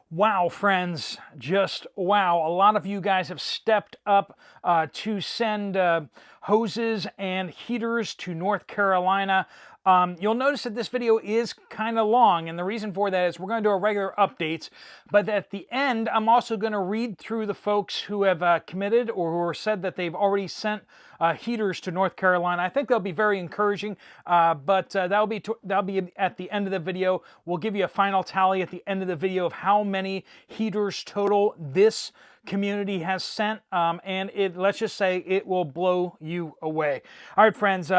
Wow, friends, just wow. A lot of you guys have stepped up to send hoses and heaters to North Carolina. You'll notice that this video is kind of long, and the reason for that is we're going to do our regular updates, but at the end, I'm also going to read through the folks who have committed or who have said that they've already sent heaters to North Carolina. I think they'll be very encouraging, but that'll be at the end of the video. We'll give you a final tally at the end of the video of how many heaters total this community has sent, and let's just say it will blow you away. All right, friends.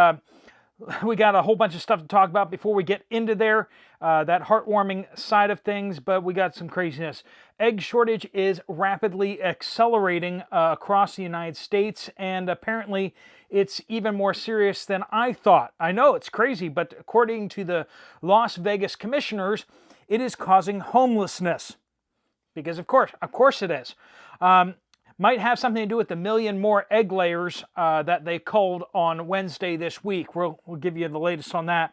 We got a whole bunch of stuff to talk about before we get into that heartwarming side of things, but we got some craziness. Egg shortage is rapidly accelerating across the United States, and apparently it's even more serious than I thought. I know it's crazy, but according to the Las Vegas commissioners, it is causing homelessness. Because of course it is. Might have something to do with the million more egg layers that they culled on Wednesday this week. We'll give you the latest on that.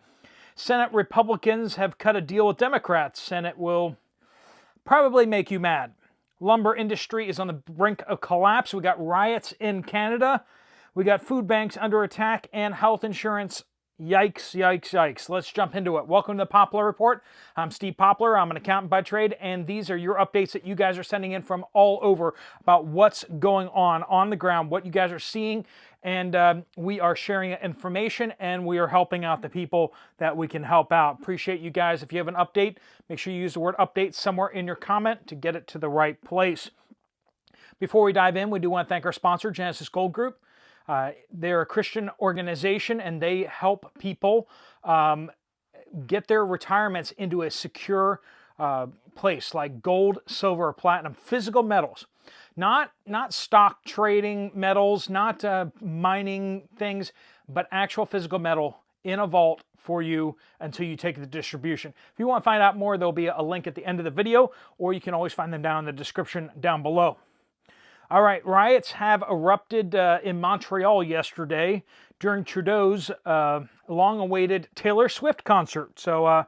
Senate Republicans have cut a deal with Democrats, and it will probably make you mad. Lumber industry is on the brink of collapse. We got riots in Canada. We got food banks under attack and health insurance. Yikes, yikes, yikes. Let's jump into it. Welcome to the Poplar Report. I'm Steve Poplar. I'm an accountant by trade, and these are your updates that you guys are sending in from all over about what's going on the ground, what you guys are seeing, and we are sharing information, and we are helping out the people that we can help out. Appreciate you guys. If you have an update, make sure you use the word update somewhere in your comment to get it to the right place. Before we dive in, we do want to thank our sponsor, Genesis Gold Group. They're a Christian organization, and they help people get their retirements into a secure place, like gold, silver, or platinum, physical metals. Not stock trading metals, not mining things, but actual physical metal in a vault for you until you take the distribution. If you want to find out more, there'll be a link at the end of the video, or you can always find them down in the description down below. All right, riots have erupted in Montreal yesterday during Trudeau's long-awaited Taylor Swift concert. So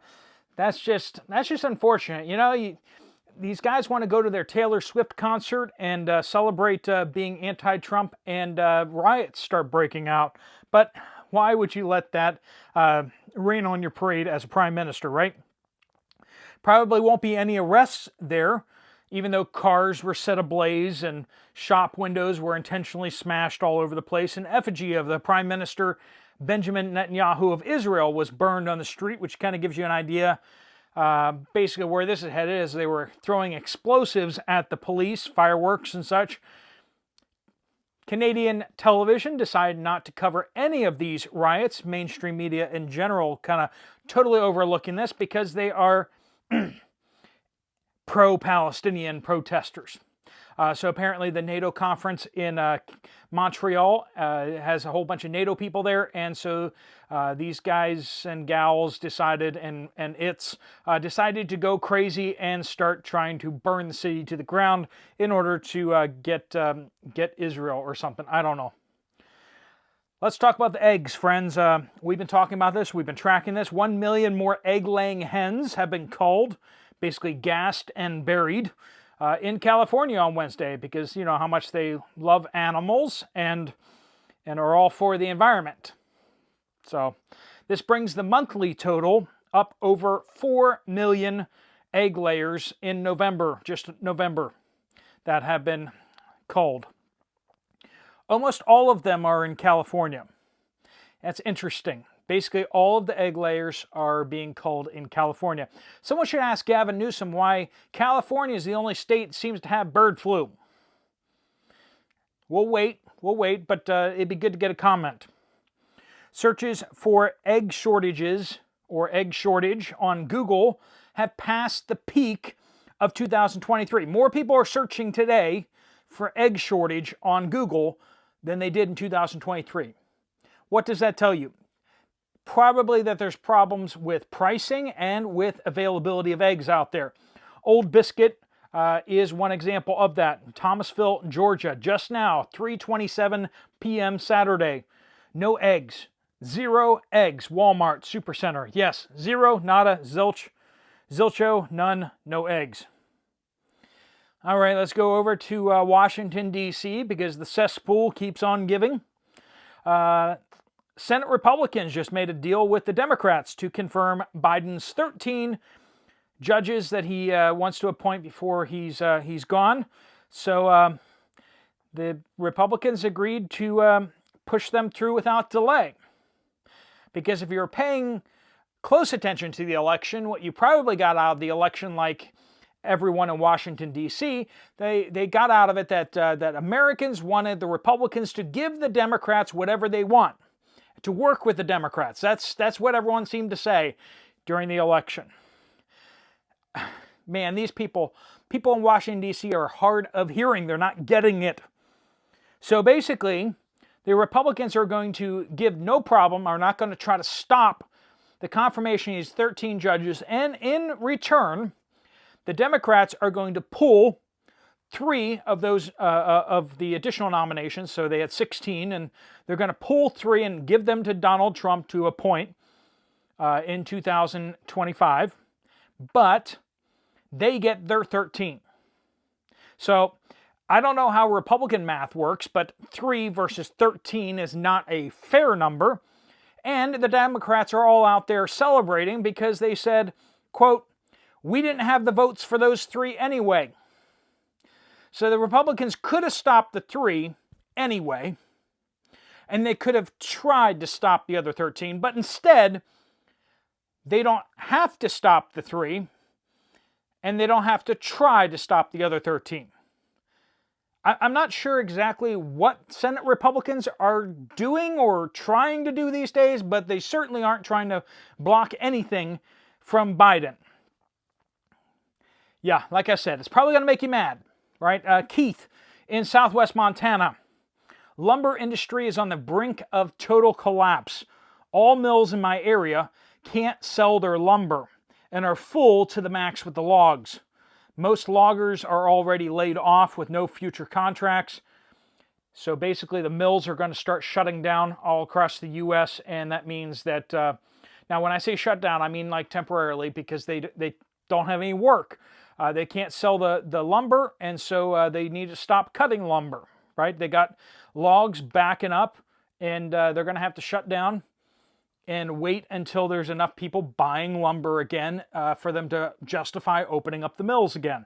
that's just unfortunate. You know, these guys want to go to their Taylor Swift concert and celebrate being anti-Trump, and riots start breaking out. But why would you let that rain on your parade as a prime minister, right? Probably won't be any arrests there, even though cars were set ablaze and shop windows were intentionally smashed all over the place. An effigy of the Prime Minister Benjamin Netanyahu of Israel was burned on the street, which kind of gives you an idea basically where this is headed, as they were throwing explosives at the police, fireworks and such. Canadian television decided not to cover any of these riots. Mainstream media in general kind of totally overlooking this because they are pro-Palestinian protesters. So apparently the NATO conference in Montreal has a whole bunch of NATO people there, and so these guys and gals decided, and decided to go crazy and start trying to burn the city to the ground in order to get Israel or something. I don't know. Let's talk about the eggs, friends. We've been talking about this. We've been tracking this. 1 million more egg-laying hens have been culled, basically gassed and buried, in California on Wednesday, because you know how much they love animals and are all for the environment. So this brings the monthly total up over 4 million egg layers in November, just November, that have been culled. Almost all of them are in California. That's interesting. Basically, all of the egg layers are being culled in California. Someone should ask Gavin Newsom why California is the only state that seems to have bird flu. We'll wait, but it'd be good to get a comment. Searches for egg shortages or egg shortage on Google have passed the peak of 2023. More people are searching today for egg shortage on Google than they did in 2023. What does that tell you? Probably that there's problems with pricing and with availability of eggs out there. Old Biscuit is one example of that. Thomasville, Georgia, just now, 3:27 p.m. Saturday. No eggs. 0 eggs. Walmart Supercenter. Yes, 0, nada, zilch, zilcho, none, no eggs. All right, let's go over to Washington, D.C., because the cesspool keeps on giving. Senate Republicans just made a deal with the Democrats to confirm Biden's 13 judges that he wants to appoint before he's gone. So the Republicans agreed to push them through without delay. Because if you're paying close attention to the election, what you probably got out of the election, like everyone in Washington, D.C., they got out of it that Americans wanted the Republicans to give the Democrats whatever they want, to work with the Democrats. That's what everyone seemed to say during the election. Man, these people in Washington, D.C. are hard of hearing. They're not getting it. So basically, the Republicans are going to give no problem, are not going to try to stop the confirmation of these 13 judges, and in return, the Democrats are going to pull 3 of those of the additional nominations. So they had 16, and they're going to pull 3 and give them to Donald Trump to appoint in 2025. But they get their 13. So I don't know how Republican math works, but 3 versus 13 is not a fair number. And the Democrats are all out there celebrating because they said, quote, "We didn't have the votes for those 3 anyway." So the Republicans could have stopped the 3 anyway, and they could have tried to stop the other 13, but instead, they don't have to stop the 3, and they don't have to try to stop the other 13. I'm not sure exactly what Senate Republicans are doing or trying to do these days, but they certainly aren't trying to block anything from Biden. Yeah, like I said, it's probably going to make you mad, right? Keith in Southwest Montana. Lumber industry is on the brink of total collapse. All mills in my area can't sell their lumber and are full to the max with the logs. Most loggers are already laid off with no future contracts. So basically the mills are going to start shutting down all across the U.S. And that means that, now when I say shut down, I mean like temporarily, because they don't have any work. They can't sell the lumber, and so they need to stop cutting lumber, right? They got logs backing up, and they're going to have to shut down and wait until there's enough people buying lumber again for them to justify opening up the mills again.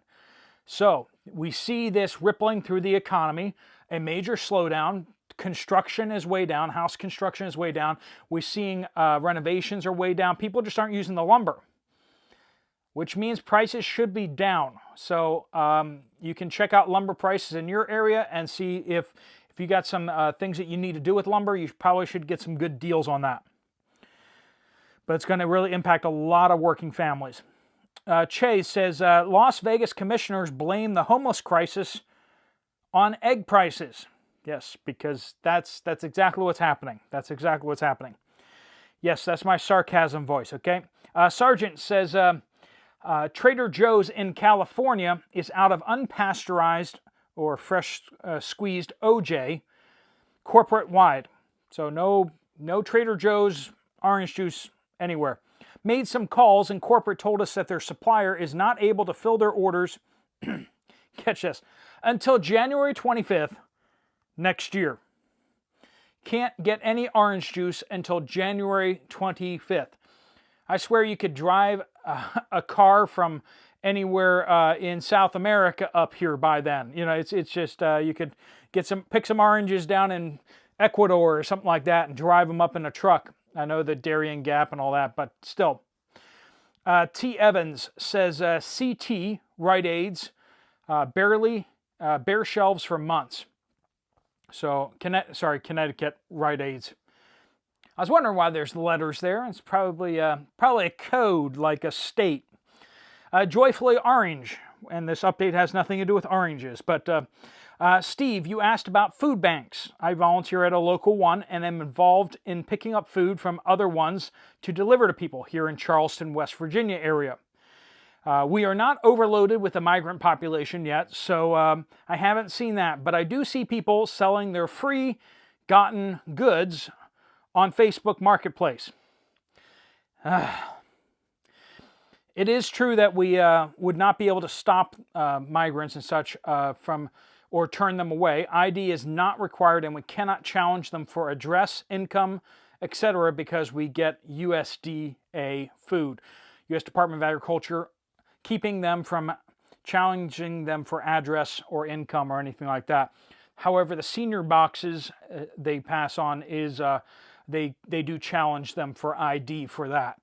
So we see this rippling through the economy, a major slowdown. Construction is way down. House construction is way down. We're seeing renovations are way down. People just aren't using the lumber, which means prices should be down. So you can check out lumber prices in your area and see if you got some things that you need to do with lumber. You probably should get some good deals on that. But it's going to really impact a lot of working families. Chase says, Las Vegas commissioners blame the homeless crisis on egg prices. Yes, because that's exactly what's happening. That's exactly what's happening. Yes, that's my sarcasm voice, okay? Sergeant says, Trader Joe's in California is out of unpasteurized or fresh squeezed OJ corporate-wide. So no Trader Joe's orange juice anywhere. Made some calls, and corporate told us that their supplier is not able to fill their orders, catch this, until January 25th next year. Can't get any orange juice until January 25th. I swear you could drive a car from anywhere in South America up here by then. You know, it's just you could pick some oranges down in Ecuador or something like that and drive them up in a truck. I know the Darien Gap and all that, but still. T. Evans says CT Rite Aids bare shelves for months. So Connecticut Rite Aids. I was wondering why there's letters there. It's probably a code like a state. Joyfully Orange, and this update has nothing to do with oranges, but Steve, you asked about food banks. I volunteer at a local one and am involved in picking up food from other ones to deliver to people here in Charleston, West Virginia area. We are not overloaded with the migrant population yet, so I haven't seen that, but I do see people selling their free gotten goods on Facebook Marketplace. It is true that we would not be able to stop migrants and such from or turn them away. ID is not required, and we cannot challenge them for address, income, etc., because we get USDA food. U.S. Department of Agriculture keeping them from challenging them for address or income or anything like that. However, the senior boxes they pass on is they do challenge them for ID for that.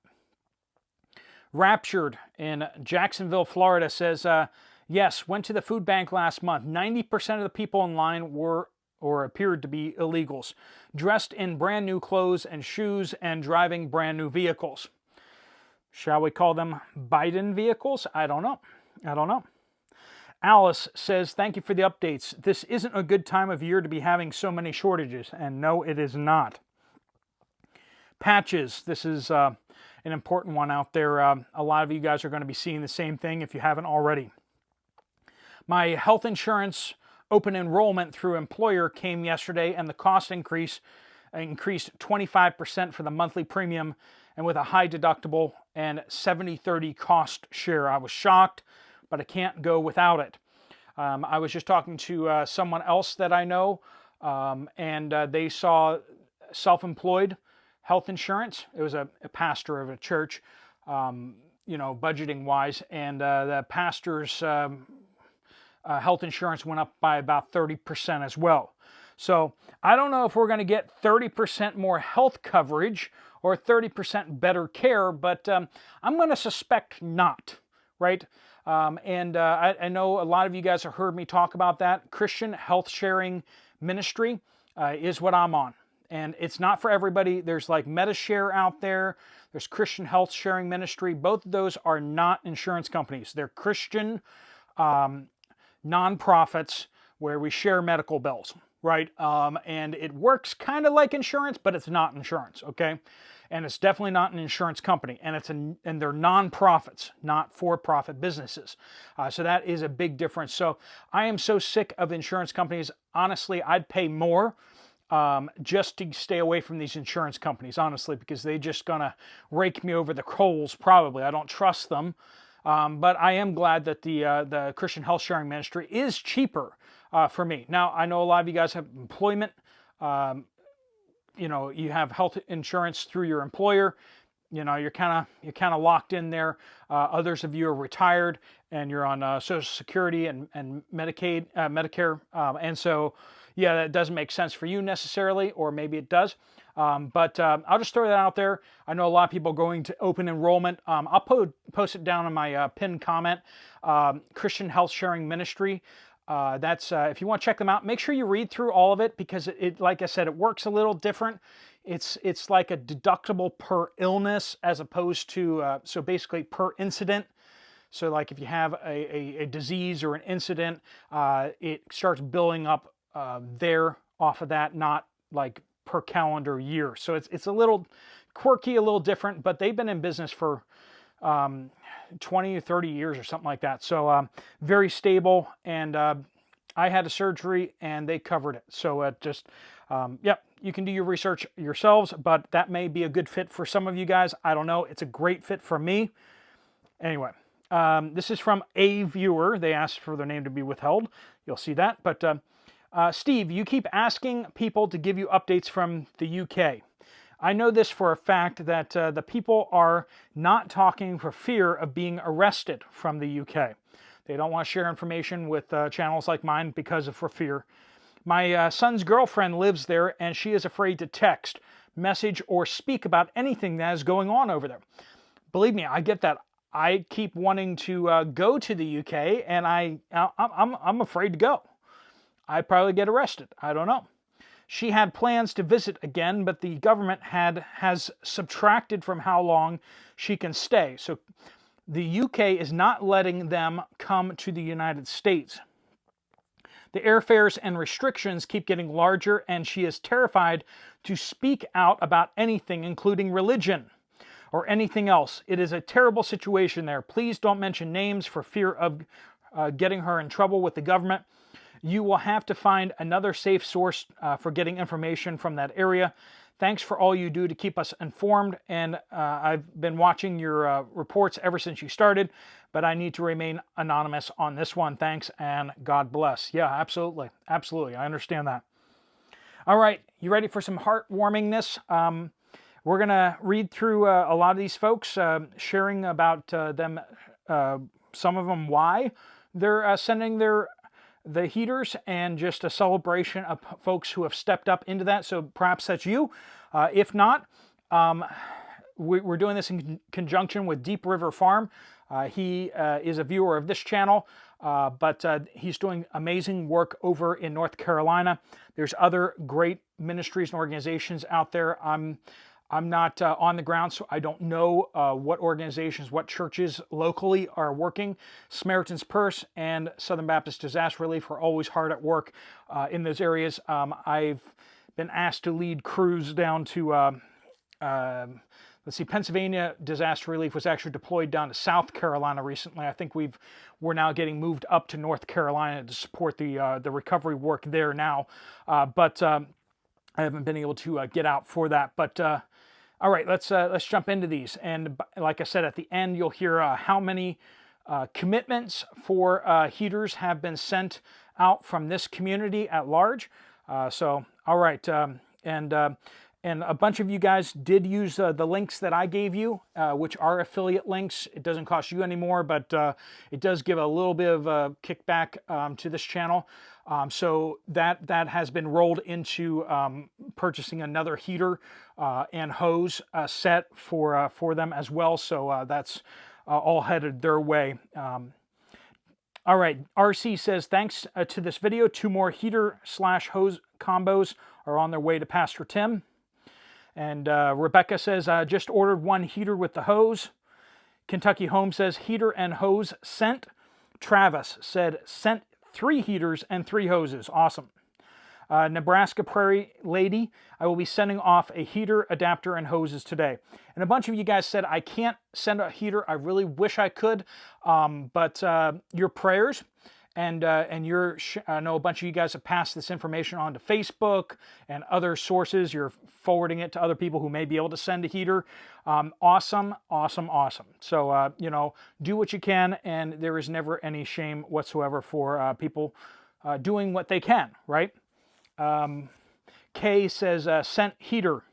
Raptured in Jacksonville, Florida says, yes, went to the food bank last month. 90% of the people in line were or appeared to be illegals, dressed in brand new clothes and shoes and driving brand new vehicles. Shall we call them Biden vehicles? I don't know. Alice says, thank you for the updates. This isn't a good time of year to be having so many shortages. And no, it is not. Patches. This is an important one out there. A lot of you guys are going to be seeing the same thing if you haven't already. My health insurance open enrollment through employer came yesterday, and the cost increased 25% for the monthly premium, and with a high deductible and 70-30 cost share. I was shocked, but I can't go without it. I was just talking to someone else that I know, and they saw self-employed health insurance. It was a pastor of a church, budgeting wise, and the pastor's health insurance went up by about 30% as well. So I don't know if we're going to get 30% more health coverage or 30% better care, but I'm going to suspect not, right? I know a lot of you guys have heard me talk about that. Christian Health Sharing Ministry is what I'm on. And it's not for everybody. There's like MediShare out there. There's Christian Health Sharing Ministry. Both of those are not insurance companies. They're Christian nonprofits where we share medical bills, right? And it works kind of like insurance, but it's not insurance, okay? And it's definitely not an insurance company. And they're nonprofits, not for-profit businesses. So that is a big difference. So I am so sick of insurance companies. Honestly, I'd pay more just to stay away from these insurance companies, honestly, because they're just going to rake me over the coals, probably. I don't trust them. But I am glad that the Christian Health Sharing Ministry is cheaper for me. Now, I know a lot of you guys have employment. You have health insurance through your employer. You're kind of locked in there. Others of you are retired and you're on Social Security and Medicaid, Medicare, and so yeah, that doesn't make sense for you necessarily, or maybe it does. But I'll just throw that out there. I know a lot of people are going to open enrollment. I'll post it down in my pinned comment. Christian Health Sharing Ministry. That's if you want to check them out, make sure you read through all of it, because it like I said, it works a little different. It's like a deductible per illness as opposed to so basically per incident. So like if you have a disease or an incident, it starts billing up there off of that, not like per calendar year. So it's a little quirky, a little different, but they've been in business for 20 or 30 years or something like that. So very stable, and I had a surgery and they covered it. So you can do your research yourselves, but that may be a good fit for some of you guys. I don't know. It's a great fit for me. Anyway, this is from a viewer. They asked for their name to be withheld. You'll see that. But Steve, you keep asking people to give you updates from the UK. I know this for a fact that the people are not talking for fear of being arrested from the UK. They don't want to share information with channels like mine for fear. My son's girlfriend lives there, and she is afraid to text, message, or speak about anything that is going on over there. Believe me, I get that. I keep wanting to go to the UK, and I'm afraid to go. I'd probably get arrested. I don't know. She had plans to visit again, but the government has subtracted from how long she can stay. So the UK is not letting them come to the United States. The airfares and restrictions keep getting larger, and she is terrified to speak out about anything, including religion or anything else. It is a terrible situation there. Please don't mention names for fear of getting her in trouble with the government. You will have to find another safe source for getting information from that area. Thanks for all you do to keep us informed, and I've been watching your reports ever since you started, but I need to remain anonymous on this one. Thanks, and God bless. Yeah, absolutely. Absolutely. I understand that. All right, you ready for some heartwarmingness? We're going to read through a lot of these folks sharing about them, some of them why they're sending the heaters, and just a celebration of folks who have stepped up into that. So perhaps that's you. If not, we're doing this in conjunction with Deep River Farm. He is a viewer of this channel, but he's doing amazing work over in North Carolina. There's other great ministries and organizations out there. I'm not on the ground, so I don't know what organizations, what churches locally are working. Samaritan's Purse and Southern Baptist Disaster Relief are always hard at work in those areas. I've been asked to lead crews down to, let's see, Pennsylvania Disaster Relief was actually deployed down to South Carolina recently. I think we're now getting moved up to North Carolina to support the recovery work there now. But I haven't been able to get out for that. But all right, let's jump into these. And like I said, at the end, you'll hear how many commitments for heaters have been sent out from this community at large. So, all right, and a bunch of you guys did use the links that I gave you, which are affiliate links. It doesn't cost you anymore, but it does give a little bit of a kickback to this channel. So that has been rolled into purchasing another heater and hose set for them as well. So that's all headed their way. All right, RC says, thanks to this video, 2 more heater/hose combos are on their way to Pastor Tim. And Rebecca says, just ordered 1 heater with the hose. Kentucky Home says, heater and hose sent. Travis said, sent 3 heaters and 3 hoses. Awesome. Nebraska Prairie Lady, I will be sending off a heater, adapter, and hoses today. And a bunch of you guys said, I can't send a heater. I really wish I could. But your prayers and I know a bunch of you guys have passed this information on to Facebook and other sources. You're forwarding it to other people who may be able to send a heater. Awesome, awesome, awesome. So, do what you can, and there is never any shame whatsoever for people doing what they can, right? Kay says, sent heater.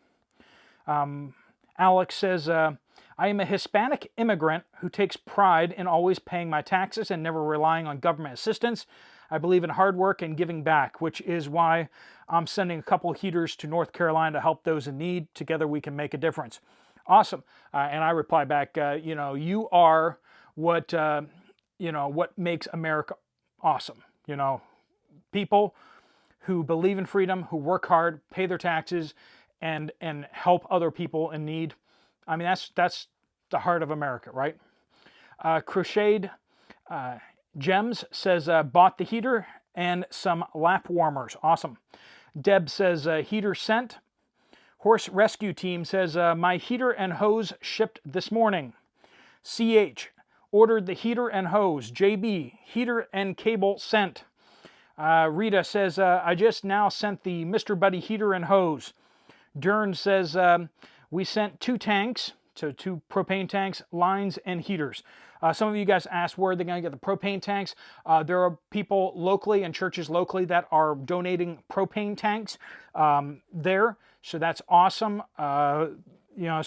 Alex says, I am a Hispanic immigrant who takes pride in always paying my taxes and never relying on government assistance. I believe in hard work and giving back, which is why I'm sending a couple heaters to North Carolina to help those in need. Together we can make a difference. Awesome. And I reply back, you are what makes America awesome. People who believe in freedom, who work hard, pay their taxes, and help other people in need. I mean, that's the heart of America, right? Crocheted Gems says, bought the heater and some lap warmers. Awesome. Deb says, heater sent. Horse Rescue Team says, my heater and hose shipped this morning. CH, ordered the heater and hose. JB, heater and cable sent. Rita says, I just now sent the Mr. Buddy heater and hose. Dern says, we sent 2 tanks, so 2 propane tanks, lines, and heaters. Some of you guys asked where they're going to get the propane tanks. There are people locally and churches locally that are donating propane tanks there, so that's awesome. So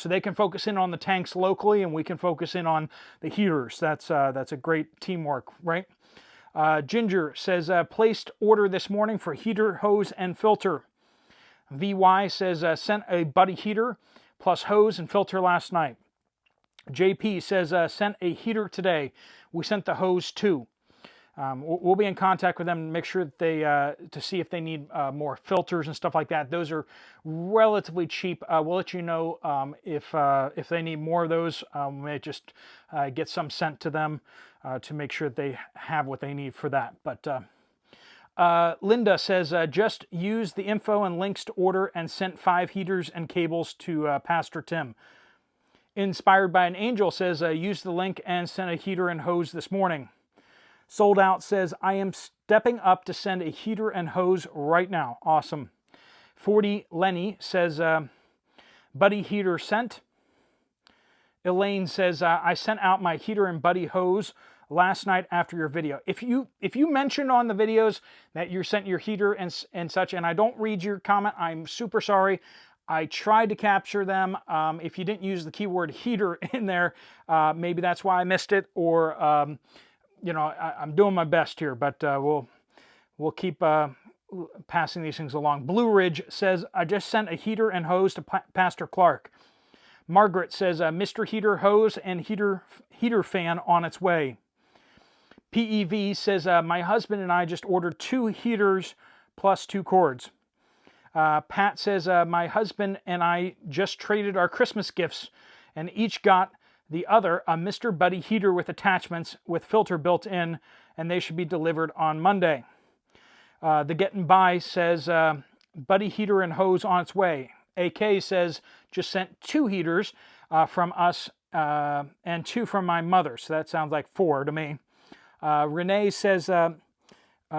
they can focus in on the tanks locally, and we can focus in on the heaters. That's a great teamwork, right? Ginger says, placed order this morning for heater, hose, and filter. VY says, sent a buddy heater plus hose and filter last night. JP says, sent a heater today. We sent the hose too. We'll be in contact with them and make sure that they to see if they need more filters and stuff like that. Those are relatively cheap. We'll let you know if they need more of those. We may just get some sent to them to make sure that they have what they need for that. But Linda says, just use the info and links to order and sent 5 heaters and cables to Pastor Tim. Inspired by an Angel says, use the link and sent a heater and hose this morning. Sold Out says, I am stepping up to send a heater and hose right now. Awesome. 40 Lenny says, Buddy heater sent. Elaine says, I sent out my heater and buddy hose last night after your video. If you mentioned on the videos that you sent your heater and such, and I don't read your comment, I'm super sorry. I tried to capture them. If you didn't use the keyword heater in there, maybe that's why I missed it, or you know, I'm doing my best here, but we'll keep passing these things along. Blue Ridge says, I just sent a heater and hose to Pastor Clark. Margaret says, Mr. Heater hose and heater fan on its way. PEV says, my husband and I just ordered 2 heaters plus 2 cords. Pat says, my husband and I just traded our Christmas gifts and each got the other a Mr. Buddy heater with attachments with filter built in, and they should be delivered on Monday. The Getting By says, Buddy heater and hose on its way. AK says, just sent 2 heaters from us and 2 from my mother. So that sounds like 4 to me. Renee says,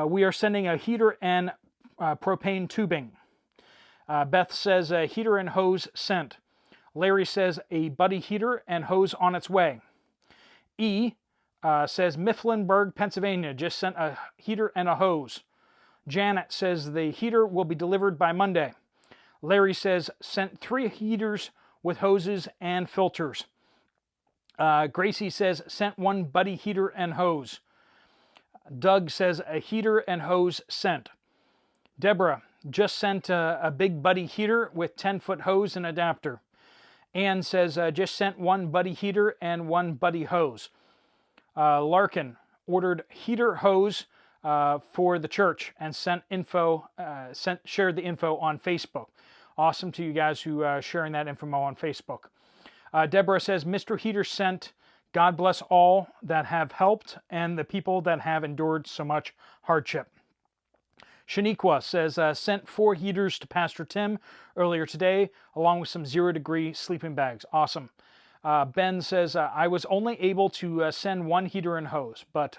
we are sending a heater and propane tubing. Beth says, heater and hose sent. Larry says, a Buddy heater and hose on its way. E says, Mifflinburg, Pennsylvania, just sent a heater and a hose. Janet says, the heater will be delivered by Monday. Larry says, sent 3 heaters with hoses and filters. Gracie says, sent 1 Buddy heater and hose. Doug says, a heater and hose sent. Deborah just sent a big Buddy heater with 10-foot hose and adapter. Ann says, just sent 1 Buddy heater and 1 Buddy hose. Larkin ordered heater hose for the church and sent info, shared the info on Facebook. Awesome to you guys who are sharing that info on Facebook. Deborah says, Mr. Heater sent. God bless all that have helped and the people that have endured so much hardship. Shaniqua says, sent 4 heaters to Pastor Tim earlier today, along with some 0-degree sleeping bags. Awesome. Ben says, I was only able to send 1 heater and hose, but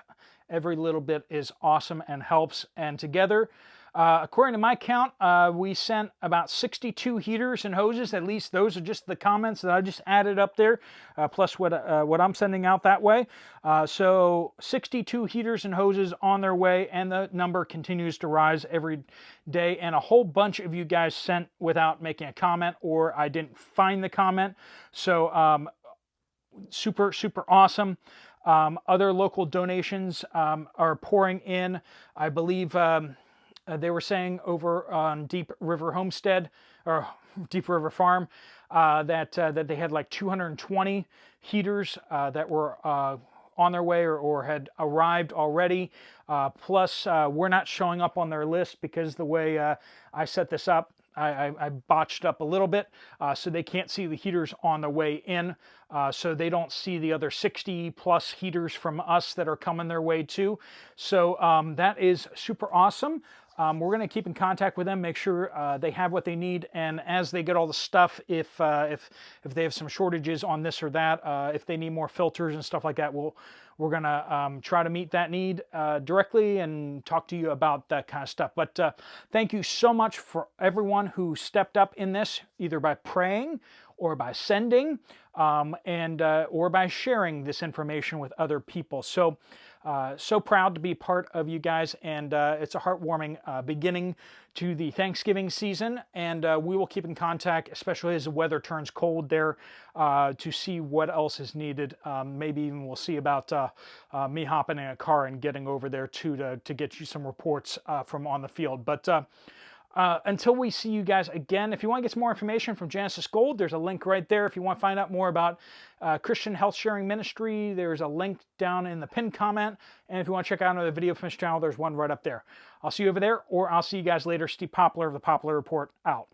every little bit is awesome and helps. And together, according to my count, we sent about 62 heaters and hoses. At least those are just the comments that I just added up there, plus what I'm sending out that way. So 62 heaters and hoses on their way, and the number continues to rise every day. And a whole bunch of you guys sent without making a comment, or I didn't find the comment. So super, super awesome. Other local donations are pouring in. I believe they were saying over on Deep River Homestead, or Deep River Farm, that they had like 220 heaters that were on their way or had arrived already. Plus, we're not showing up on their list because the way I set this up, I botched up a little bit, so they can't see the heaters on the way in, so they don't see the other 60 plus heaters from us that are coming their way too. So that is super awesome. We're going to keep in contact with them, make sure they have what they need, and as they get all the stuff, if they have some shortages on this or that, if they need more filters and stuff like that, we're going to try to meet that need directly and talk to you about that kind of stuff. But thank you so much for everyone who stepped up in this, either by praying or by sending or by sharing this information with other people. So proud to be part of you guys, and it's a heartwarming beginning to the Thanksgiving season, and we will keep in contact, especially as the weather turns cold there, to see what else is needed. Maybe even we'll see about me hopping in a car and getting over there too to get you some reports from on the field. But until we see you guys again, if you want to get some more information from Genesis Gold, there's a link right there. If you want to find out more about Christian Health Sharing Ministry, there's a link down in the pinned comment. And if you want to check out another video from this channel, there's one right up there. I'll see you over there, or I'll see you guys later. Steve Poplar of the Poplar Report out.